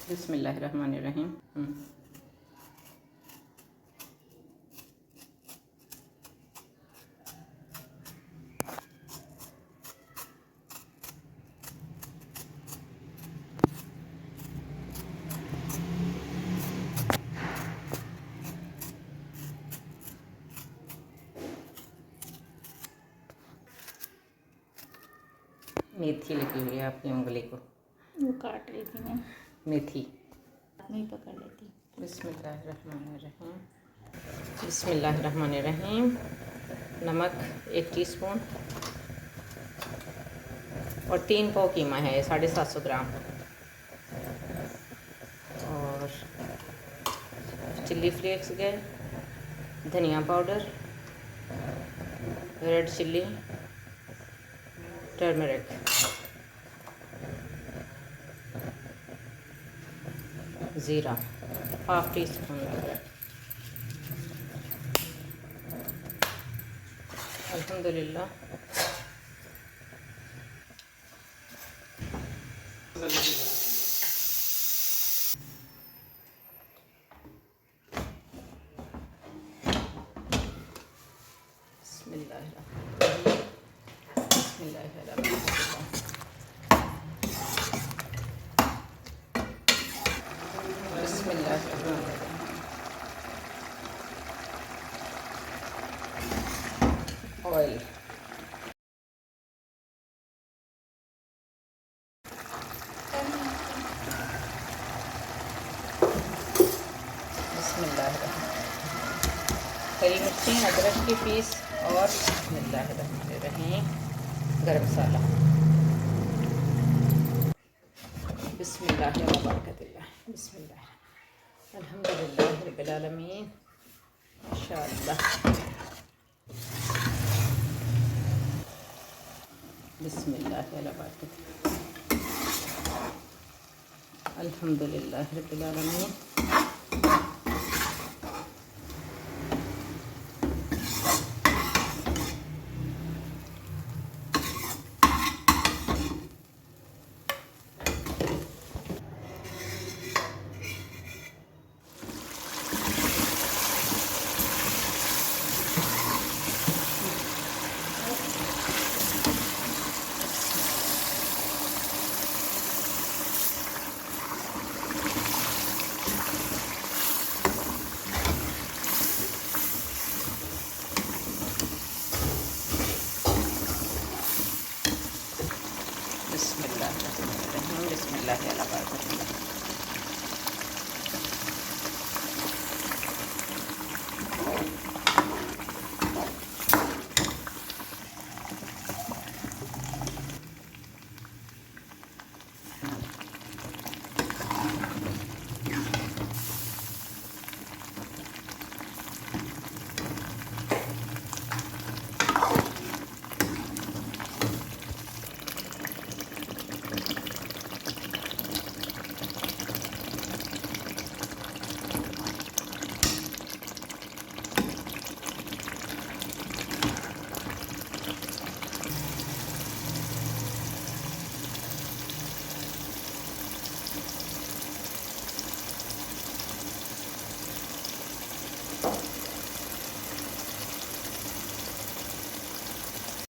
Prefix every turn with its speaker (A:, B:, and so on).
A: बिस्मिल्लाहिर्रहमानिर्रहीम। मेथी लगी हुई है आपकी उंगली को,
B: वो काट रही थी मैं,
A: मेथी
B: नहीं पकड़ लेती।
A: बिस्मिल्लाहिर्रहमानिर्रहीम। बिस्मिल्लाहिर्रहमानिर्रहीम। नमक 1 टीस्पून और 3 पाव कीमा है, 750 ग्राम। और चिल्ली फ्लेक्स गए, धनिया पाउडर, रेड चिल्ली, टर्मरिक, ज़ीरा 1/2 टीस्पून लग रहा है। अल्हम्दुलिल्लाह ऑयल, हरी मिर्ची, अदरक की पीस और बिस्मिल्लाहिर्रहमानिर्रहीम गरम मसाला। बिस्मिल्लाह व बरकतिल्लाह। बिस्मिल्लाह। अल्हम्दुलिल्लाह रब्बिल आलमीन। माशाअल्लाह। बिस्मिल्लाह व बरकतिल्लाह। अल्हम्दुलिल्लाह रब्बिल आलमीन। बिस्मिल्लाह। बिस्मिल्लाह।